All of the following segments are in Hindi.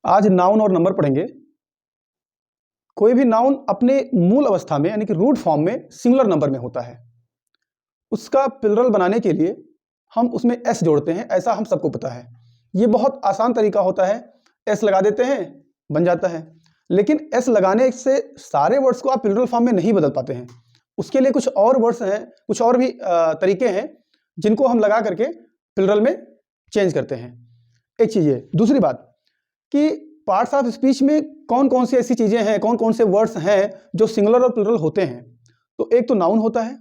आज नाउन और नंबर पढ़ेंगे। कोई भी नाउन अपने मूल अवस्था में यानी कि रूट फॉर्म में सिंगुलर नंबर में होता है। उसका प्लुरल बनाने के लिए हम उसमें एस जोड़ते हैं, ऐसा हम सबको पता है। ये बहुत आसान तरीका होता है, एस लगा देते हैं, बन जाता है। लेकिन एस लगाने से सारे वर्ड्स को आप प्लुरल फॉर्म में नहीं बदल पाते हैं। उसके लिए कुछ और वर्ड्स हैं, कुछ और भी तरीके हैं जिनको हम लगा करके प्लुरल में चेंज करते हैं। एक चीज है। दूसरी बात कि पार्ट्स ऑफ स्पीच में कौन कौन सी ऐसी चीजें हैं, कौन कौन से वर्ड्स हैं जो सिंगुलर और प्लुरल होते हैं। तो एक तो नाउन होता है,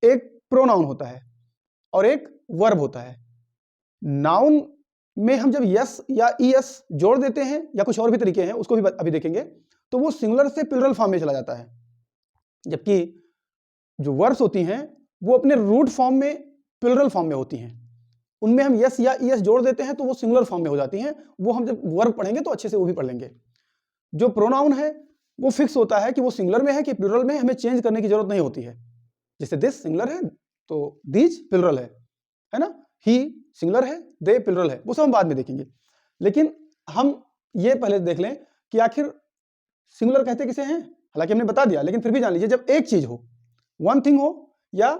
एक प्रोनाउन होता है और एक वर्ब होता है। नाउन में हम जब यस या ईएस जोड़ देते हैं या कुछ और भी तरीके हैं, उसको भी अभी देखेंगे, तो वो सिंगुलर से प्लुरल फॉर्म में चला जाता है। जबकि जो वर्ब्स होती हैं वो अपने रूट फॉर्म में प्लुरल फॉर्म में होती हैं। उनमें हम यस या ईएस जोड़ देते हैं तो वो सिंगुलर फॉर्म में हो जाती हैं। वो हम जब वर्ब पढ़ेंगे तो अच्छे से वो भी पढ़ लेंगे। जो प्रोनाउन है वो फिक्स होता है कि वो सिंगुलर में है कि प्लुरल में, हमें चेंज करने की जरूरत नहीं होती है। जैसे दिस सिंगुलर है तो दीज प्लुरल है ना। ही सिंगुलर है, दे प्लुरल है, वो सब हम बाद में देखेंगे। लेकिन हम ये पहले देख लें कि आखिर सिंगुलर कहते किसे हैं। हालांकि हमने बता दिया, लेकिन फिर भी जान लीजिए, जब एक चीज हो, वन थिंग हो या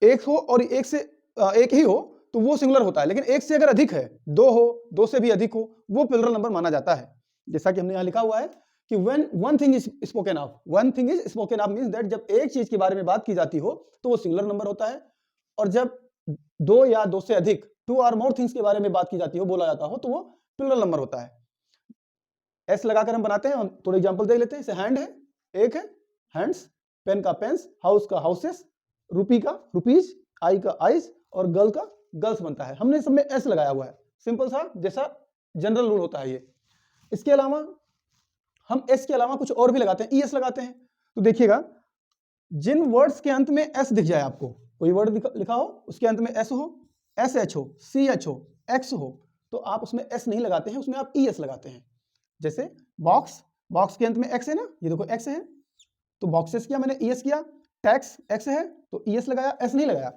एक हो और एक ही हो तो वो सिंगुलर होता है। लेकिन एक से अगर अधिक है, दो हो, दो से भी अधिक हो, वो प्लुरल नंबर माना जाता है। जैसा कि हमने यहां लिखा हुआ है कि when one thing is spoken of, one thing is spoken of means that जब एक चीज के बारे में बात की जाती हो तो वो सिंगुलर नंबर होता है। और जब दो या दो से अधिक, टू और मोर थिंग्स के बारे में बात की जाती हो, बोला जाता हो, तो वो प्लुरल नंबर होता है। एस लगाकर हम बनाते हैं। हम थोड़े एग्जांपल देख लेते हैं। जैसे हैंड है, एक है हैंड्स, पेन का पेन्स, हाउस का हाउसेस, रुपी का रुपीज, आई का आइज और गर्ल का गर्ल्स बनता है। हमने सब में एस लगाया हुआ है। सिंपल सा जैसा जनरल रूल होता है ये। इसके अलावा हम एस के अलावा कुछ और भी लगाते हैं, ईएस लगाते हैं। तो देखिएगा, जिन वर्ड्स के अंत में एस दिख जाए, आपको कोई वर्ड लिखा हो उसके अंत में एस हो, एस एच हो, सी एच हो, एक्स हो, तो आप उसमें एस नहीं लगाते हैं, उसमें आप ईएस लगाते हैं। जैसे बॉक्स, बॉक्स के अंत में एक्स है ना, ये देखो एक्स है तो बॉक्सेस किया मैंने, ईएस किया। टैक्स एक्स है तो ईएस लगाया, एस नहीं लगाया।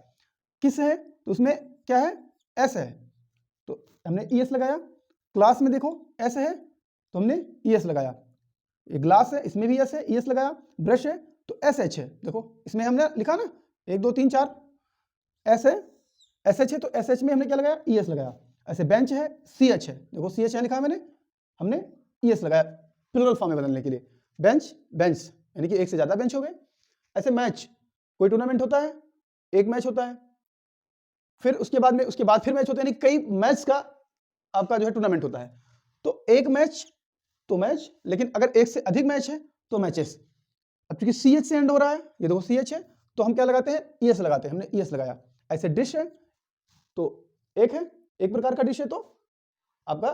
किस है तो उसमें क्या है, एस है तो हमने ईएस लगाया। क्लास में देखो एस है तो हमने ईएस लगाया। ये ग्लास है, इसमें भी एस है, ईएस लगाया। ब्रश है तो एस एच है, देखो इसमें हमने लिखा ना 1 2 3 4 एस है, एस एच है तो एस एच में हमने क्या लगाया, ईएस लगाया। ऐसे बेंच है, सी एच है, देखो सी एच है लिखा मैंने, हमने ईएस लगाया प्लुरल फॉर्म में बदलने के लिए। बेंच बेंच यानी कि एक से ज्यादा बेंच हो गए। ऐसे मैच, कोई टूर्नामेंट होता है, एक मैच होता है, फिर उसके बाद फिर मैच होता है, यानी कई मैच का आपका जो है टूर्नामेंट होता है। तो एक मैच तो मैच, लेकिन अगर एक से अधिक मैच है तो मैचेस। अब क्योंकि सी एच से एंड हो रहा है, ये देखो सी एच है तो हम क्या लगाते हैं, ईएस लगाते हैं, हमने ईएस लगाया। ऐसे डिश है तो एक है, एक प्रकार का डिश है तो आपका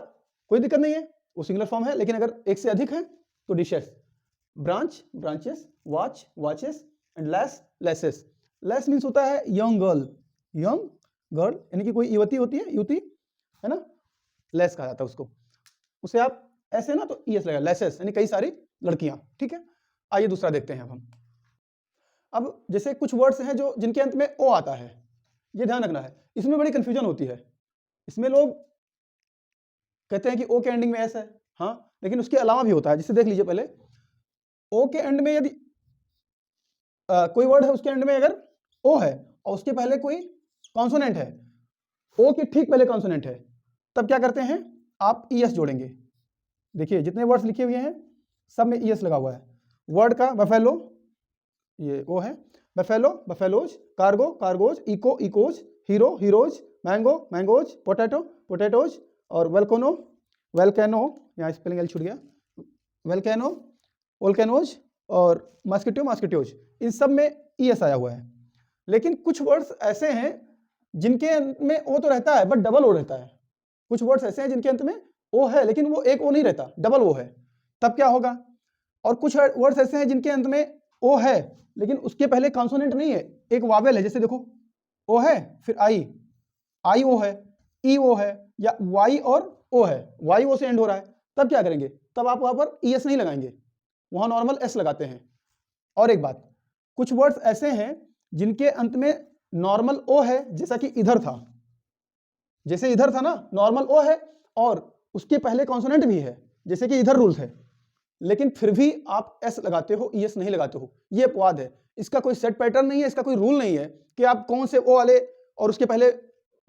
कोई दिक्कत नहीं है, वो सिंगुलर फॉर्म है। लेकिन अगर एक से अधिक है तो dishes. Branch branches, watch watches and less laces. Less means होता है यंग गर्ल, यंग गर्ल यानी कि कोई युवती होती है, युवती है ना, लेस कहा जाता है उसको। उसे आप ऐसे ना तो ईएस लगा, लेसेस यानी कई सारी लड़कियां। ठीक है, आइए दूसरा देखते हैं। अब जैसे कुछ वर्ड्स हैं जो जिनके अंत में ओ आता है, ये ध्यान रखना है, इसमें बड़ी कंफ्यूजन होती है। इसमें लोग कहते हैं कि ओ के एंडिंग में एस है, हाँ, लेकिन उसके अलावा भी होता है। जिससे देख लीजिए, पहले ओ के एंड में यदि कोई वर्ड है, उसके एंड में अगर ओ है और उसके पहले कोई कॉन्सोनेंट है, ओ के ठीक पहले कॉन्सोनेंट है, तब क्या करते हैं, आप ईएस जोड़ेंगे। देखिए जितने वर्ड्स लिखे हुए हैं सब में ईएस लगा हुआ है। वर्ड का बफेलो, ये ओ है, buffalo buffaloes, cargo cargoes, echo echoes, hero heroes, mango mangoes, potato potatoes और वेलकोनो वेलकैनो, यहाँ स्पेलिंग एल छूट गया, वेलकैनो वोल्केनोज और मस्किटो मस्किटोज, इन सब में ईएस आया हुआ है। लेकिन कुछ वर्ड्स ऐसे हैं जिनके अंत में ओ तो रहता है बट डबल ओ रहता है। कुछ वर्ड्स ऐसे हैं जिनके अंत में ओ है लेकिन वो एक ओ नहीं रहता, डबल ओ है, तब क्या होगा। और कुछ वर्ड्स ऐसे हैं जिनके अंत में ओ है लेकिन उसके पहले कॉन्सोनेंट नहीं है, एक वावेल है। जैसे देखो ओ है फिर आई, आई ओ है, ई ओ है, या वाई और ओ है, वाई ओ से एंड हो रहा है, तब क्या करेंगे, तब आप वहां पर ईएस नहीं लगाएंगे, वहां नॉर्मल एस लगाते हैं। और एक बात, कुछ वर्ड्स ऐसे हैं जिनके अंत में नॉर्मल ओ है, जैसा कि इधर था, जैसे इधर था ना नॉर्मल ओ है और उसके पहले कॉन्सोनेंट भी है, जैसे कि इधर रूल्स है, लेकिन फिर भी आप एस लगाते हो, ईएस नहीं लगाते हो, ये अपवाद है। इसका कोई सेट पैटर्न नहीं है, इसका कोई रूल नहीं है कि आप कौन से ओ वाले और उसके पहले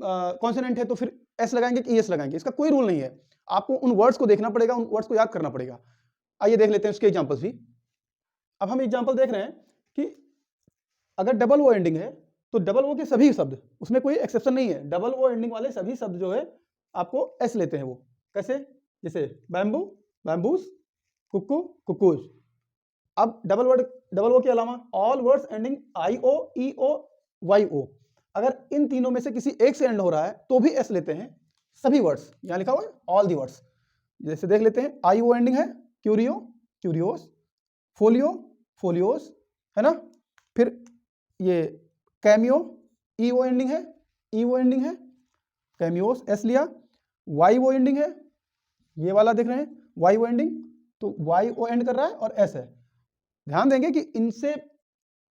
कॉन्सोनेंट है तो फिर एस लगाएंगे कि ईएस लगाएंगे, इसका कोई रूल नहीं है। आपको उन वर्ड्स को देखना पड़ेगा, उन वर्ड्स को याद करना पड़ेगा। आइए देख लेते हैं उसके एग्जांपल्स भी। अब हम एग्जांपल देख रहे हैं कि अगर डबल ओ एंडिंग है तो डबल ओ के सभी शब्द, उसमें कोई एक्सेप्शन नहीं है, डबल ओ एंडिंग वाले सभी शब्द जो है आपको एस लेते हैं। वो कैसे? जैसे बैम्बू, बैम्बूस, कुक्कू, कुक्कूज। अब डबल ओ के अलावा all words ending I O, E O, Y O, अगर इन तीनों में से किसी एक से एंड हो रहा है तो भी एस लेते हैं सभी वर्ड्स। यहां लिखा हुआ है ऑल दी वर्ड्स। जैसे देख लेते हैं, आई ओ एंडिंग है, क्यूरियो, क्यूरियोस, फोलियो, फोलियोस, है ना। फिर ये कैमियो, ई ओ एंडिंग है, ई ओ एंडिंग है, कैमियोस, एस लिया। वाई ओ एंडिंग है, ये वाला देख रहे हैं वाई ओ एंडिंग, तो वाई ओ एंड कर रहा है और एस है। ध्यान देंगे कि इनसे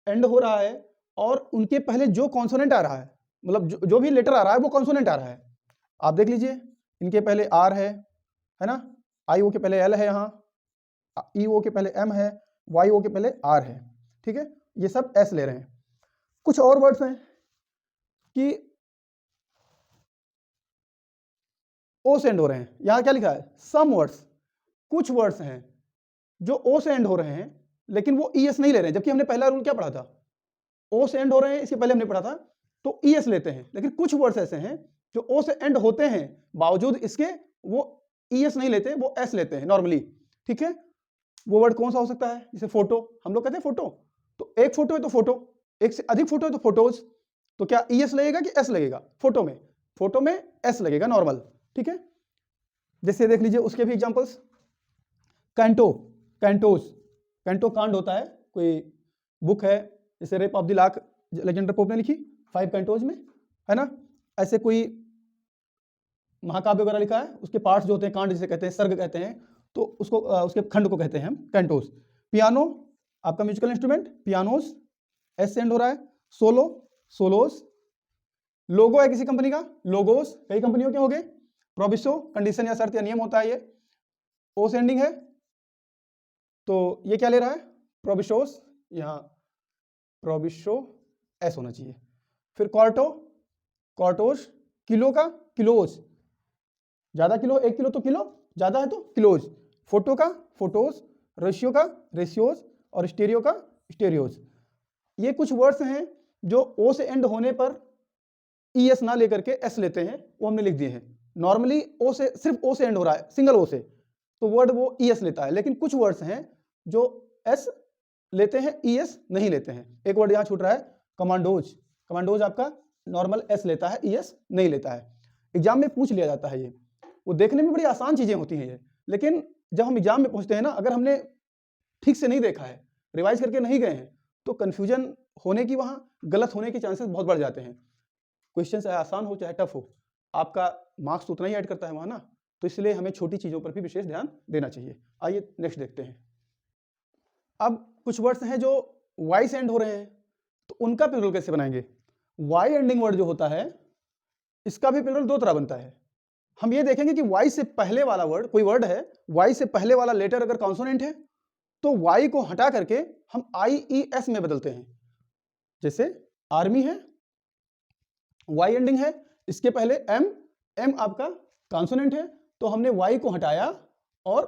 एंड हो रहा है और उनके पहले जो कॉन्सोनेंट आ रहा है, मतलब जो भी लेटर आ रहा है वो कॉन्सोनेंट आ रहा है। आप देख लीजिए, इनके पहले आर है ना, आई ओ के पहले एल है, यहाँ ई ओ के पहले एम है, वाई ओ के पहले आर है, ठीक है। ये सब एस ले रहे हैं। कुछ और वर्ड्स हैं कि ओ से एंड हो रहे हैं। यहां क्या लिखा है? सम वर्ड्स, कुछ वर्ड्स हैं जो ओ से एंड हो रहे हैं लेकिन वो ई एस नहीं ले रहे हैं, जबकि हमने पहला रूल क्या पढ़ा था? ओ से एंड हो रहे हैं, इसके पहले हमने पढ़ा था तो ई एस लेते हैं। लेकिन कुछ वर्ड्स ऐसे हैं जो ओ से एंड होते हैं बावजूद इसके वो ई एस नहीं लेते, वो एस लेते हैं नॉर्मली, ठीक है। वो वर्ड कौन सा हो सकता है? जैसे फोटो, हम लोग कहते हैं फोटो, तो एक फोटो है तो फोटो, एक से अधिक फोटो है तो फोटोज, तो क्या ई एस लगेगा कि एस लगेगा? फोटो में एस लगेगा नॉर्मल, ठीक है। जैसे देख लीजिए उसके भी एग्जांपल्स। कैंटो, कैंटोज, कैंटो कांड होता है, कोई बुक है जैसे rape of the lock Legender pope ने लिखी 5 कैंटोज में, है ना। ऐसे कोई महाकाव्य वगैरह लिखा है, उसके पार्ट्स जो होते हैं, कांड जिसे कहते हैं, सर्ग कहते हैं, तो उसको उसके खंड को कहते हैं हम कैंटोज। पियानो आपका म्यूजिकल इंस्ट्रूमेंट, पियानोस, एस से एंड हो रहा है। Solo, Saulos. लोगो है किसी कंपनी का, लोगोस, कई कंपनियों के हो गए। प्रोविसो, कंडीशन या शर्त या नियम होता है, ये ओ से एंडिंग है, तो ये क्या ले रहा है? प्रोविशोस, यहाँ प्रोविशो एस होना चाहिए। फिर क्वार्टो, क्वार्टोस, किलो का किलोज, ज्यादा किलो, 1 किलो तो किलो, ज्यादा है तो किलोज। फोटो का फोटोस, रेशियो का रेशियोज, और स्टेरियो का स्टेरियोज। ये कुछ वर्ड्स हैं जो ओ से एंड होने पर ई एस ना लेकर के एस लेते हैं, वो हमने लिख दिए हैं। नॉर्मली ओ से, सिर्फ ओ से एंड हो रहा है, सिंगल ओ से, तो वर्ड वो ई एस लेता है। लेकिन कुछ वर्ड्स हैं जो एस लेते हैं, ई एस नहीं लेते हैं। एक वर्ड यहां छूट रहा है, कमांडोज। कमांडोज आपका नॉर्मल एस लेता है, ई एस नहीं लेता है। एग्जाम में पूछ लिया जाता है ये, वो देखने में बड़ी आसान चीजें होती हैं ये, लेकिन जब हम एग्जाम में पहुंचते हैं ना, अगर हमने ठीक से नहीं देखा है, रिवाइज करके नहीं गए हैं, तो कंफ्यूजन होने की, वहां गलत होने के चांसेस बहुत बढ़ जाते हैं। क्वेश्चन चाहे आसान हो चाहे टफ हो, आपका मार्क्स उतना ही ऐड करता है वहां ना, तो इसलिए हमें छोटी चीजों पर भी विशेष ध्यान देना चाहिए। आइए नेक्स्ट देखते हैं। अब कुछ वर्ड्स हैं जो वाई से एंड हो रहे हैं, तो उनका प्लूरल कैसे बनाएंगे? वाई एंडिंग वर्ड जो होता है, इसका भी प्लूरल दो तरह बनता है। हम ये देखेंगे कि वाई से पहले वाला वर्ड, कोई वर्ड है, वाई से पहले वाला लेटर अगर कॉन्सोनेंट है तो वाई को हटा करके हम आई ई एस में बदलते हैं। जैसे आर्मी है, वाई एंडिंग है, इसके पहले एम, एम आपका कॉन्सोनेंट है, तो हमने वाई को हटाया और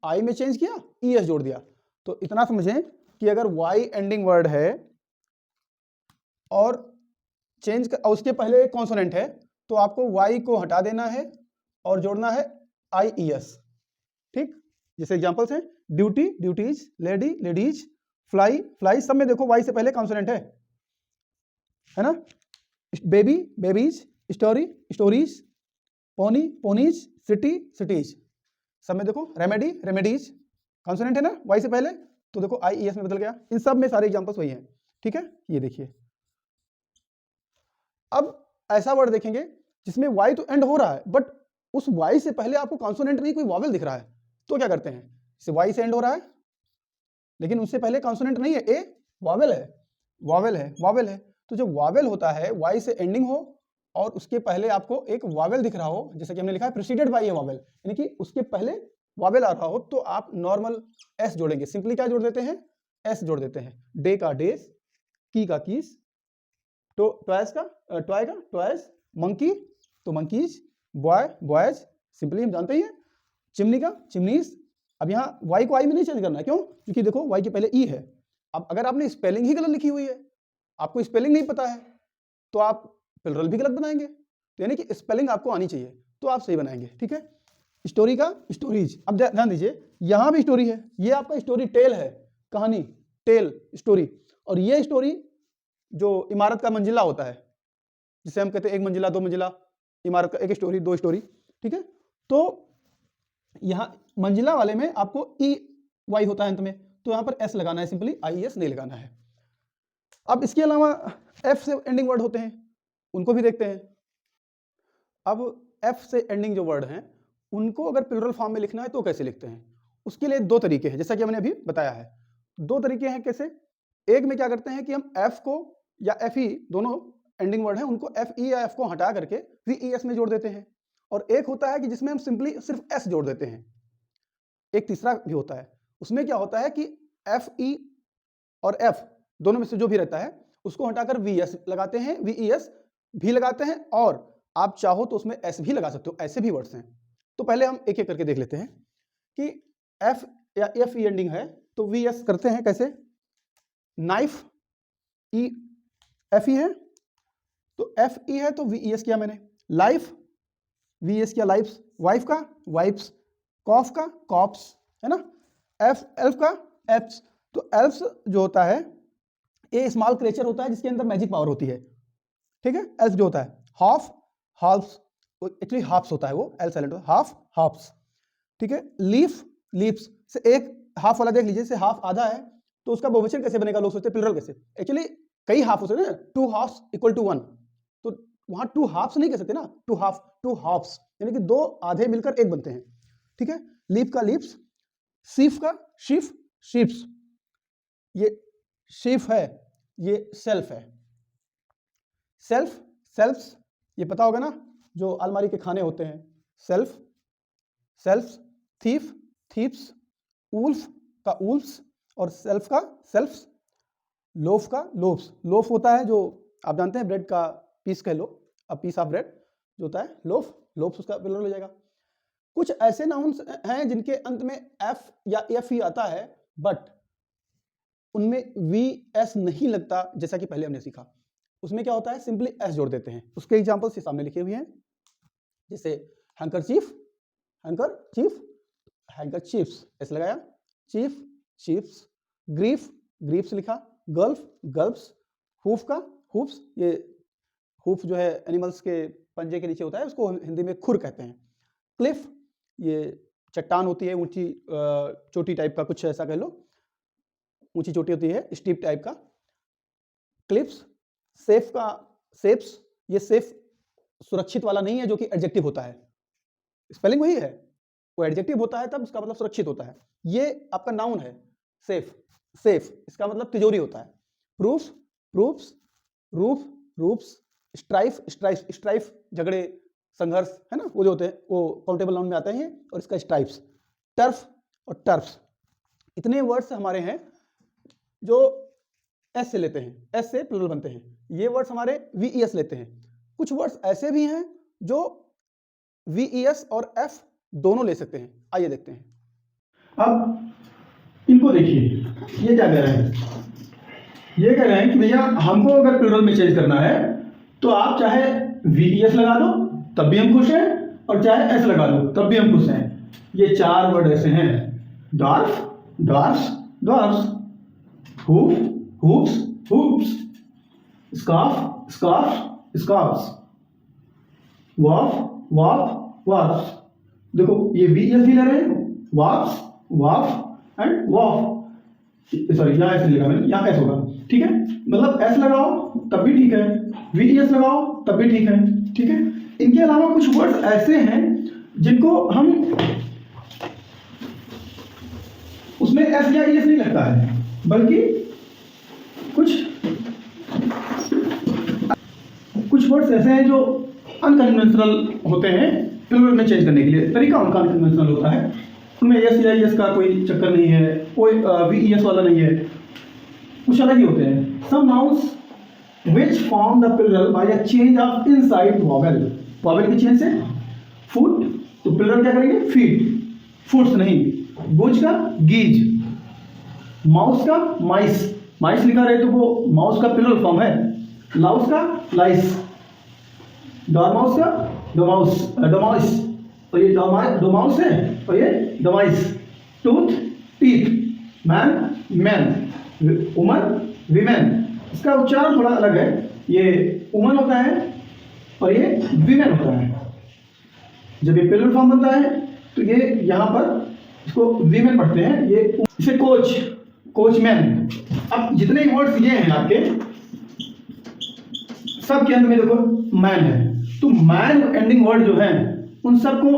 आई में चेंज किया, ई एस जोड़ दिया। तो इतना समझें कि अगर वाई एंडिंग वर्ड है और उसके पहले एक कॉन्सोनेंट है, तो आपको वाई को हटा देना है और जोड़ना है आई ई एस, ठीक। जैसे एग्जांपल्स हैं, duty, duties, lady, ladies, fly, fly, सब में देखो वाई से पहले कॉन्सोनेंट है ना। Baby, babies, story, stories, pony, ponies, city, cities, सब में देखो रेमेडी, रेमेडीज, कॉन्सोनेंट है ना वाई से पहले, तो देखो आई ई एस में बदल गया। इन सब में सारे एग्जांपल्स वही हैं, ठीक है। ये देखिए, अब ऐसा वर्ड देखेंगे जिसमें वाई तो एंड हो रहा है, बट उस वाई से पहले आपको कॉन्सोनेंट नहीं, कोई वॉवेल दिख रहा है, तो क्या करते हैं? जैसे वाई से एंड हो रहा है लेकिन उससे पहले कॉन्सोनेंट नहीं है, ए वॉवेल है, वॉवेल है, वॉवेल है, तो जब वॉवेल होता है वाई से एंडिंग हो और उसके पहले आपको एक वावेल दिख रहा हो, जैसे कि हमने लिखा है प्रीसीडेड बाय ए वावेल, यानी कि उसके पहले वावेल आ रहा हो, तो आप नॉर्मल एस जोड़ेंगे। सिंपली क्या जोड़ देते हैं? एस जोड़ देते हैं। डे का डेज, की का कीज, तो ट्वाइस का ट्वाइस, मंकी तो मंकीज, बॉय बॉयज, सिंपली हम जानते ही हैं। चिमनी का चिमनीज। अब यहाँ वाई को आई में नहीं चेंज करना है, क्यों? क्योंकि देखो वाई के पहले ई है। अब अगर आपने स्पेलिंग ही गलत लिखी हुई है, आपको स्पेलिंग नहीं पता है, तो आप प्लुरल भी गलत बनाएंगे। तो यानी कि स्पेलिंग आपको आनी चाहिए, तो आप सही बनाएंगे। ठीक है। स्टोरी का स्टोरीज। अब ध्यान दीजिए, यहाँ भी स्टोरी है, ये आपका स्टोरी टेल है, कहानी, टेल, स्टोरी। और ये स्टोरी जो इमारत का मंजिला होता है, जिसे हम कहते हैं एक मंजिला, दो मंजिला इमारत का, एक स्टोरी, दो स्टोरी। ठीक है। तो यहाँ मंजिला वाले में आपको ई वाई होता है अंत में, तो यहाँ पर एस लगाना है, सिंपली आई एस नहीं लगाना है। अब इसके अलावा एफ से एंडिंग वर्ड होते हैं, उनको भी देखते हैं। अब एफ से एंडिंग जो वर्ड हैं, उनको अगर प्लुरल फॉर्म में लिखना है तो कैसे लिखते हैं? उसके लिए दो तरीके हैं, जैसा कि हमने अभी बताया है। दो तरीके हैं। कैसे? एक में क्या करते हैं कि हम एफ को या एफ ई, दोनों एंडिंग वर्ड हैं, उनको एफ ई या एफ को हटा करके वी ई एस में जोड़ देते हैं। और एक होता है कि जिसमें हम सिंपली सिर्फ एस जोड़ देते हैं। एक तीसरा भी होता है, उसमें क्या होता है कि एफ ई और एफ दोनों में से जो भी रहता है उसको हटाकर वी एस लगाते हैं, वी ई एस भी लगाते हैं, और आप चाहो तो उसमें एस भी लगा सकते हो। ऐसे भी वर्ड्स हैं। तो पहले हम एक एक करके देख लेते हैं कि एफ या एफ ई एंडिंग है तो वी एस करते हैं कैसे? नाइफ, ई एफ ई है तो एफ ई है तो वी ई एस किया मैंने। लाइफ, वी एस किया लाइफ्स। वाइफ का वाइफ्स, कॉफ का कॉप्स, है ना। एल्फ का एप्स। तो एल्फ्स जो होता है ये स्मॉल क्रिएचर होता है जिसके अंदर मैजिक पावर होती है। ठीक है। एल्फ जो होता है हाफ, हाफ्स, एक्चुअली हाफ्स होता है वो, एल साइलेंट होता है, हाफ, हाफ्स। ठीक है। लीफ, लीफ्स से एक हाफ वाला देख लीजिए, से हाफ आधा है तो उसका बहुवचन कैसे बनेगा? लोग सोचते हैं प्लुरल कैसे, एक्चुअली कई हाफ होते हैं ना, two halves equal to one, तो वहां टू हाफ्स नहीं कह सकते ना, टू हाफ, टू हाफ्स, यानी कि दो आधे मिलकर एक बनते हैं। ठीक है। लीफ का लीफ्स, सीफ का शीफ, शीप्स। ये शीफ है, ये सेल्फ है। सेल्फ, सेल्फ्स, ये पता होगा ना, जो अलमारी के खाने होते हैं, सेल्फ, सेल्फ्स। थीफ, थीप्स। वुल्फ का वुल्फ्स, और सेल्फ का सेल्फ्स। लोफ का लोफ्स। लोफ होता है जो आप जानते हैं ब्रेड का पीस कह लो, अब पीस ऑफ ब्रेड जो होता है लोफ, लोफ्स उसका प्लुरल हो जाएगा। कुछ ऐसे नाउन्स हैं जिनके अंत में एफ या एफ ही आता है, बट उनमें वी एस नहीं लगता, जैसा कि पहले हमने सीखा। उसमें क्या होता है? सिंपली एस जोड़ देते हैं। उसके एग्जांपल्स सामने लिखे हुए हैं, जैसे हैंकरचीफ, हैंकरचीफ, हैंकरचीफ्स एस लगाया, चीफ, चीफ्स। ग्रीफ, ग्रीफ्स लिखा। Gulf, gulfs. हुफ का हुफ्स, ये हुफ जो है एनिमल्स के पंजे के नीचे होता है, उसको हिंदी में खुर कहते हैं। क्लिफ, ये चट्टान होती है, ऊंची चोटी टाइप का, कुछ ऐसा कह लो, ऊंची चोटी होती है, स्टीप टाइप का। क्लिप्स। सेफ का सेफ्स, ये सेफ सुरक्षित वाला नहीं है जो कि एडजेक्टिव होता है, स्पेलिंग वही है, वो एडजेक्टिव होता है तब उसका मतलब सुरक्षित होता है। ये आपका नाउन है सेफ, सेफ इसका मतलब तिजोरी होता है। Proof, proofs, roof, roofs. Strife, strife, strife झगड़े, संघर्ष, है ना, वो जो होते हैं वो काउंटेबल नाउन में आते हैं, और इसका स्ट्राइप्स। टर्फ और टर्फ्स, इतने वर्ड्स हमारे हैं जो एस से लेते हैं, एस से प्लुरल बनते हैं। ये वर्ड्स हमारे वी ई एस लेते हैं। कुछ वर्ड्स ऐसे भी हैं जो वी ई एस और एफ दोनों ले सकते हैं। आइए देखते हैं। अब इनको देखिए, ये क्या कह रहे हैं? ये कह रहे हैं कि भैया हमको अगर प्लुरल में चेंज करना है तो आप चाहे वी ई एस लगा दो तब भी हम खुश हैं, और चाहे एस लगा दो तब भी हम खुश हैं। ये चार वर्ड ऐसे हैं, dwarf, dwarfs, dwarfs, hoof, hoops, hoops, scarf, scarf, scarfs, wharf, wharf, वाफ्स। देखो ये वी एस भी ले रहे हैं, वाफ्स, वाफ एंड वाफ। सॉरी यहाँ ऐसे लिखा मैंने, यहाँ ऐसे होगा। ठीक है, मतलब एस लगाओ तब भी ठीक है, वी एस लगाओ तब भी ठीक है। ठीक है। इनके अलावा कुछ वर्ड्स ऐसे हैं जिनको हम उसमें एस या ई एस नहीं लगता है, बल्कि कुछ वर्ड्स ऐसे हैं जो अनकन्वेंशनल होते हैं प्लूरल में चेंज करने के लिए, तरीका उनका अनकन्वेंशनल होता है। उनमें एस या एस का कोई चक्कर नहीं है, कोई वी एस वाला नहीं है, कुछ अलग ही होते हैं। Some nouns which form the plural by a change of inside vowel, vowel के चेंज से। फूड तो प्लूरल क्या करेंगे, फीड, फूड्स नहीं। बुझ का गीज, माउस का माइस, माइस लिखा रहे तो वो माउस का प्लूरल फॉर्म है। लाउस का लाइस, डॉरमाउस का डोमाउस, डोमाउस, तो ये डोमाउस है और ये dormice. Tooth teeth, man man, woman women, इसका उच्चारण थोड़ा अलग है, ये वुमन होता है और ये विमेन होता है। जब ये प्लूरल फॉर्म बनता है तो ये यहाँ पर इसको विमेन पढ़ते हैं, ये इसे कोच, कोचमैन। अब जितने वर्ड्स ये हैं आपके सब के अंत में देखो मैन है, तो मैन एंडिंग वर्ड जो है उन सबको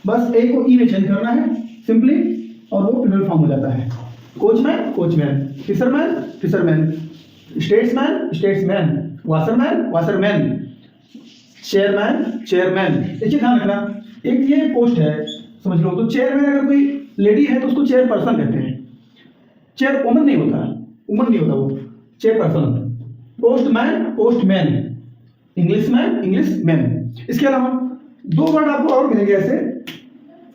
बस एक को ई में चेंज करना है सिंपली, और वो प्लूरल फॉर्म हो जाता है। Coachman coachman, fisherman fisherman, statesman statesman, washerman washerman, chairman chairman. देखिए ध्यान रखना, एक ये पोस्ट है समझ लो, तो चेयरमैन अगर कोई लेडी है तो उसको चेयर पर्सन कहते हैं, चेयर वुमन नहीं होता, वुमन नहीं होता वो, chair person. Postman postman, Englishman Englishman. इसके अलावा दो वर्ड आपको और मिलेंगे ऐसे,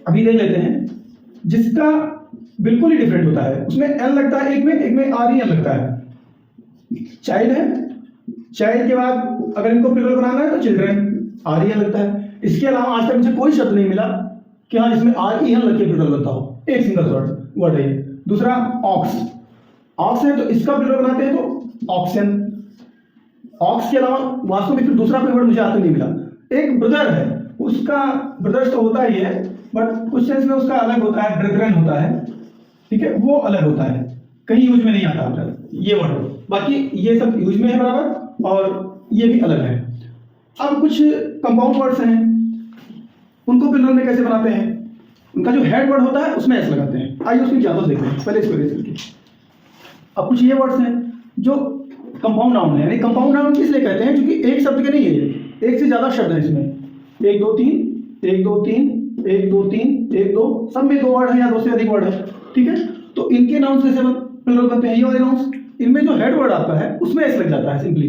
अभी देख लेते हैं, जिसका बिल्कुल ही डिफरेंट होता है, उसमें एल लगता है एक में आर ई एल लगता है। चाइल्ड है, चाइल्ड के बाद अगर इनको प्लूरल बनाना है तो चिल्ड्रन, आर ई एल लगता है। इसके अलावा आज तक मुझे कोई शब्द नहीं मिला कि हाँ जिसमें आर ई एल लग के प्लूरल बनता हो, एक सिंगल वर्ड है ये। दूसरा ऑक्स, ऑक्स है तो इसका प्लूरल बनाते हैं तो ऑक्सन। ऑक्स के अलावा वास्तव में फिर दूसरा कोई वर्ड मुझे आज तक नहीं मिला। एक ब्रदर है, उसका ब्रदर्स तो होता ही है बट कुछ सेंस में उसका अलग होता है, ब्रदरन होता है, ठीक है, वो अलग होता है, कहीं यूज में नहीं आता होता ये वर्ड, बाकी ये सब यूज में है बराबर, और ये भी अलग है। अब कुछ कंपाउंड वर्ड्स हैं, उनको प्लूरल में कैसे बनाते हैं, उनका जो हेड वर्ड होता है उसमें एस लगाते हैं। आइए उसकी एग्जाम्पल देखते हैं, पहले इसको रेज करके। अब कुछ ये वर्ड्स हैं जो कंपाउंड नाउन है, यानी कंपाउंड नाउन इसलिए कहते हैं क्योंकि एक शब्द के नहीं है, एक से ज्यादा शब्द है इसमें, 1 2 3 1 2 3 1 2 3 1 2, सब में 2 वर्ड है या 2 से अधिक वर्ड है, ठीक है। तो इनके नाउन्स कैसे प्लूरल बनते हैं, ये वाले नाउन्स, इनमें जो हेड वर्ड आपका है उसमें एस लग जाता है सिंपली।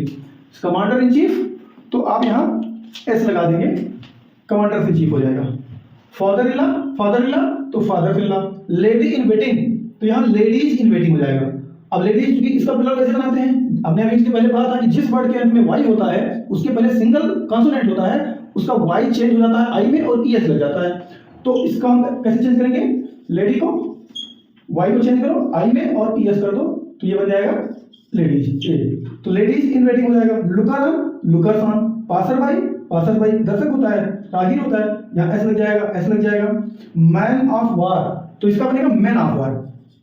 कमांडर इन चीफ तो आप यहाँ एस लगा देंगे, कमांडर इन चीफ हो जाएगा। फादर इला तो फादर इला। लेडी इन वेटिंग तो यहाँ लेडीज इन वेटिंग हो जाएगा। अब लेडीज क्योंकि इसका प्लूरल कैसे बनाते हैं, हमने अभी इसके पहले पढ़ा था कि जिस वर्ड के अंत में वाई होता है उसके पहले सिंगल कॉन्सोनेंट होता है, उसका वाई चेंज हो जाता है आई में और ई एस लग जाता है। तो इसका हम कैसे चेंज करेंगे, लेडी को वाई को चेंज करो आई में और ई एस कर दो तो ये बन जाएगा लेडीज, तो लेडीज इन वेटिंग हो जाएगा। लुकर लुकर्स ऑन, पासर भाई दर्शक होता है, राहगीर होता है, यहाँ एस लग जाएगा। मैन ऑफ वार तो इसका बनेगा मैन ऑफ वार,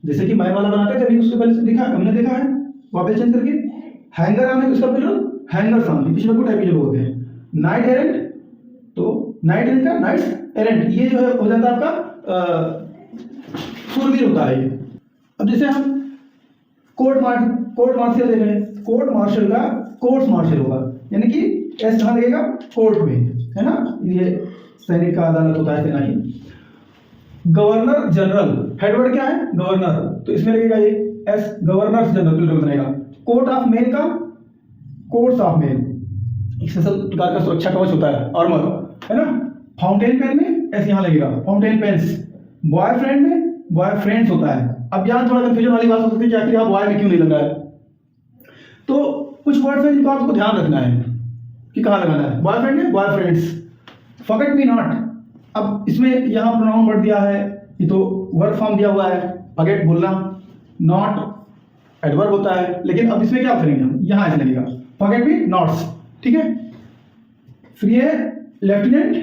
जैसे कि मैन वाला बनाते थे अभी उसके पहले हमने देखा है वापस चेंज करके। हैंगर ऑन है तो इसका प्लूरल हैंगर्स ऑन, पिछले को टाइप के जो होते हैं। नाइट एरेंट तो नाइट एरेंट का नाइट्स एरेंट, ये जो है हो जाता है आपका शूरवीर होता है ये। अब जैसे हम कोर्ट मार्शल देख रहे हैं, कोर्ट मार्शल का कोर्ट्स मार्शल होगा, यानी कि एस कहाँ लगेगा, कोर्ट में, है ना, ये सैनिक का अदालत होता है सेना की। गवर्नर जनरल, हेडवर्ड क्या है गवर्नर, तो इसमें लगेगा ये एस, गवर्नर जनरल प्लूरल बनेगा। कोर्ट ऑफ मेल का कोर्ट्स ऑफ मेल, स्पेशल प्रकार का सुरक्षा कवच होता है, आर्मर, है ना। फाउंटेन पेन में एस यहाँ लगेगा, फाउंटेन पेन्स। बॉयफ्रेंड में बॉयफ्रेंड्स होता है। अब यहाँ थोड़ा कंफ्यूजन वाली बात हो सकती है कि आखिर यहाँ बॉय में क्यों नहीं लगा है, तो कुछ वर्ड्स हैं जिनको आपको ध्यान रखना है कि कहाँ लगाना है। बॉयफ्रेंड में बॉयफ्रेंड्स। फॉरगेट मी नॉट, अब इसमें यहाँ प्रोनाउन वर्ड दिया है, ये तो वर्ब फॉर्म दिया हुआ है, फॉरगेट भूलना, नॉट एडवर्ब होता है, लेकिन अब इसमें क्या करेंगे हम, यहाँ ऐसे लगेगा फॉरगेट मी नॉट्स, ठीक है। फिर ये लेफ्टिनेंट,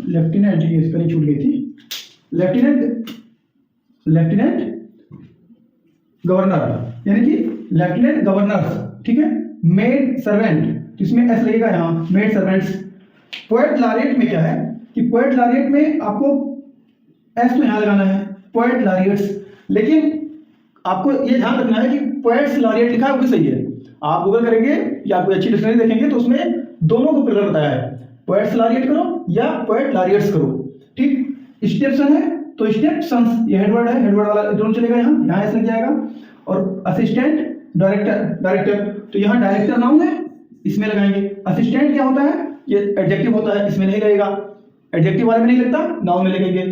लेफ्टिनेंट ये स्पेलिंग छूट गई थी, लेफ्टिनेंट गवर्नर, यानी कि लेफ्टिनेंट गवर्नर्स, ठीक है। मेड सर्वेंट तो इसमें एस लगेगा यहाँ, मेड सर्वेंट्स। पोएट लॉरिएट में क्या है कि पोएट लॉरिएट में आपको एस तो यहाँ लगाना है, पोएट लॉरिएट्स, लेकिन आपको ये ध्यान रखना है कि पोएट्स लॉरिएट लिखा है वो भी सही है, आप गूगल करेंगे या कोई अच्छी डिक्शनरी देखेंगे तो उसमें दोनों को प्लुरल बताया है, पोएट्स लॉरिएट करो या पोएट लॉरिएट्स करो। ठीक, स्टेप्सन है तो स्टेप्संस, ये हेडवर्ड है, हेडवर्ड वाला दोनों चलेगा, यहाँ ऐसे लग जाएगा। और असिस्टेंट डायरेक्टर तो यहाँ डायरेक्टर नाउन है, इसमें लगाएंगे। असिस्टेंट क्या होता है, ये एडजेक्टिव होता है, इसमें नहीं लगेगा, एडजेक्टिव वाले में नहीं लगता, नाउन में लगेंगे।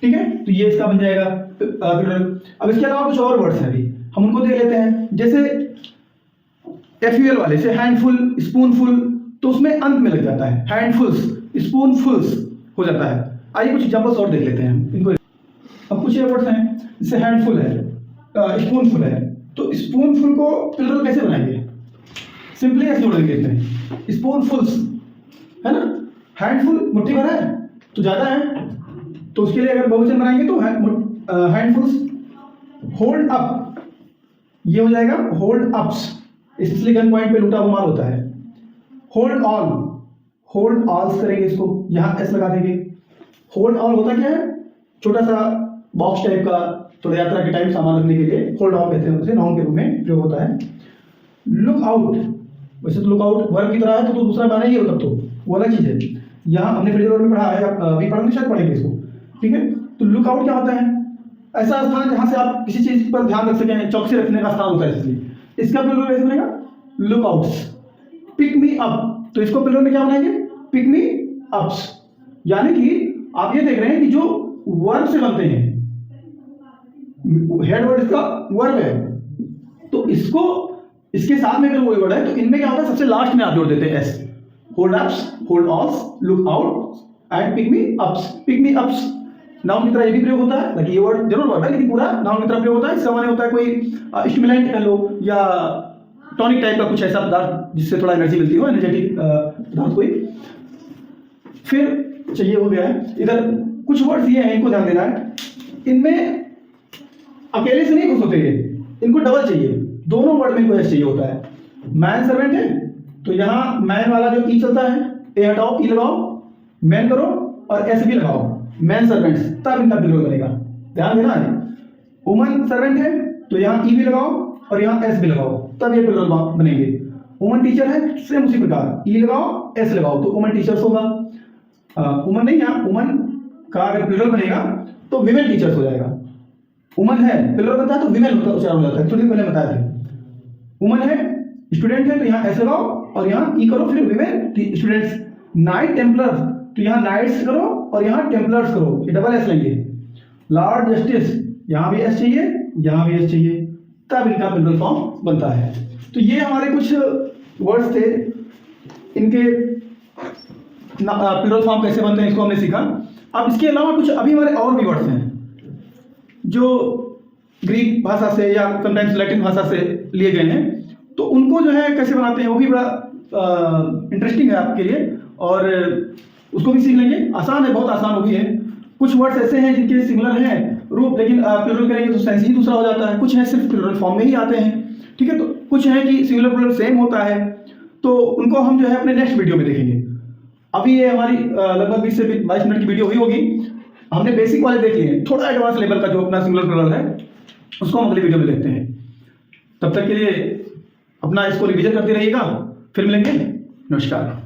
ठीक है, तो ये इसका बन जाएगा प्लुरल। अब इसके अलावा कुछ और वर्ड्स हैं, अभी हम उनको देख लेते हैं। जैसे एफयूएल वाले से हैंडफुल, स्पूनफुल, तो उसमें अंत में लग जाता है, हैंडफुल्स, स्पूनफुल्स हो जाता है। आइए कुछ एग्जांपल्स और देख लेते हैं इनको। अब कुछ वर्ड्स हैं, जैसे हैंडफुल है, स्पूनफुल है, तो स्पूनफुल को प्लुरल कैसे बनाएंगे? सिंपली ऐसे जोड़ देंगे, स्पूनफुल्स है ना, हैंडफुल मुट्ठी भर है तो ज्यादा है, तो उसके लिए अगर बहुवचन बनाएंगे तो हैंडफुल्स। होल्ड अप, ये हो जाएगा होल्ड अप्स, इसलिए गन पॉइंट पे लूटा हुआ माल होता है। होल्ड ऑल, होल्ड ऑल्स करेंगे इसको, यहाँ एस लगा देंगे। होल्ड ऑल होता क्या है, छोटा सा बॉक्स टाइप का, थोड़ा यात्रा के टाइम सामान रखने के लिए होल्ड ऑल कहते हैं, उसे नाउन के रूप में प्रयोग होता है। लुक आउट, वैसे तो लुक आउट वर्ब की तरह है तो दूसरा बना ही है, तब तो वो अलग चीज है। यहाँ हमने फ्रेजल वर्ब में पढ़ा है, अभी पढ़ेंगे, शायद पढ़ेंगे इसको। ठीक है, तो लुक आउट क्या होता है, ऐसा स्थान जहां से आप किसी चीज पर ध्यान रख सकें, चौकसी रखने का स्थान होता है, इसलिए इसका प्लुरल कैसे बनेगा, look outs. Pick me up, तो इसको प्लुरल में क्या बनाएंगे, पिक मी अप्स। यानी कि आप ये देख रहे हैं कि जो वर्ब से बनते हैं, हेड वर्ड इसका वर्ब है, तो इसको इसके साथ में अगर कोई वर्ड है तो इनमें क्या होता है, सबसे लास्ट में आप जोड़ देते हैं S. Hold ups, hold alls, look out and pick me ups. Pick me ups noun की तरह ये भी प्रयोग होता है, लेकिन ये वर्ड जरूर वर्ड है लेकिन पूरा नाउन की तरह प्रयोग होता है। इसका माने होता है कोई स्टिमुलेंट कह लो या टॉनिक टाइप का कुछ ऐसा पदार्थ जिससे थोड़ा एनर्जी मिलती हो, एनर्जेटिक पदार्थ कोई। फिर चाहिए हो गया है, इधर कुछ वर्ड्स ये हैं, इनको ध्यान देना है। इनमें अकेले से नहीं खुश होते, ये इनको डबल चाहिए, दोनों वर्ड में इनको एस चाहिए होता है। मैन सर्वेंट है तो यहाँ मैन वाला जो ई चलता है, ए हटाओ, ई लगाओ, मैन करो और एस भी लगाओ, मैन सर्वेंट्स, तब इनका प्लुरल बनेगा, ध्यान देना है। वुमन सर्वेंट है तो यहाँ ई भी लगाओ और यहाँ एस भी लगाओ, तब ये प्लुरल बनेंगे। वुमन टीचर है, सेम उसी प्रकार, ई लगाओ एस लगाओ तो वुमन टीचर्स होगा। वुमन नहीं, यहाँ वुमन का अगर प्लुरल बनेगा तो विमेन टीचर्स हो जाएगा। वुमन है प्लुरल बनता है तो विमेन होता उच्चारण हो जाता है, थोड़ी देर पहले बताया था। वुमन है, स्टूडेंट है तो यहाँ एस लगाओ और यहाँ ई करो, फिर विमेन स्टूडेंट्स। नाइट टेम्पलर्स तो यहाँ नाइट्स करो और यहाँ टेम्पलर्स करो, ये डबल एस लेंगे। लॉर्ड जस्टिस, यहाँ भी एस चाहिए, यहाँ भी एस चाहिए, तब इनका प्लुरल फॉर्म बनता है। तो ये हमारे कुछ वर्ड्स थे, इनके प्लुरल फॉर्म कैसे बनते हैं इसको हमने सीखा। अब इसके अलावा कुछ अभी हमारे और भी वर्ड्स हैं जो ग्रीक भाषा से या समटाइम्स लैटिन भाषा से लिए गए हैं, तो उनको जो है कैसे बनाते हैं वो भी बड़ा इंटरेस्टिंग है आपके लिए, और उसको भी सीख लेंगे। आसान है, बहुत आसान होगी है। कुछ वर्ड्स ऐसे हैं जिनके सिमिलर हैं रूप, लेकिन प्लुरल करेंगे तो सेंस ही दूसरा हो जाता है। कुछ है सिर्फ प्लुरल फॉर्म में ही आते हैं, ठीक है। तो कुछ है कि सिमिलर प्लुरल सेम होता है, तो उनको हम जो है अपने नेक्स्ट वीडियो में देखेंगे। अभी ये हमारी लगभग 20 से 22 मिनट की वीडियो हुई होगी। हमने बेसिक वाले देख लिए, थोड़ा एडवांस लेवल का जो अपना सिंगुलर प्लुरल है उसको हम अगली वीडियो में देखते हैं। तब तक के लिए अपना इसको रिवीजन करते रहिएगा, फिर मिलेंगे। नमस्कार।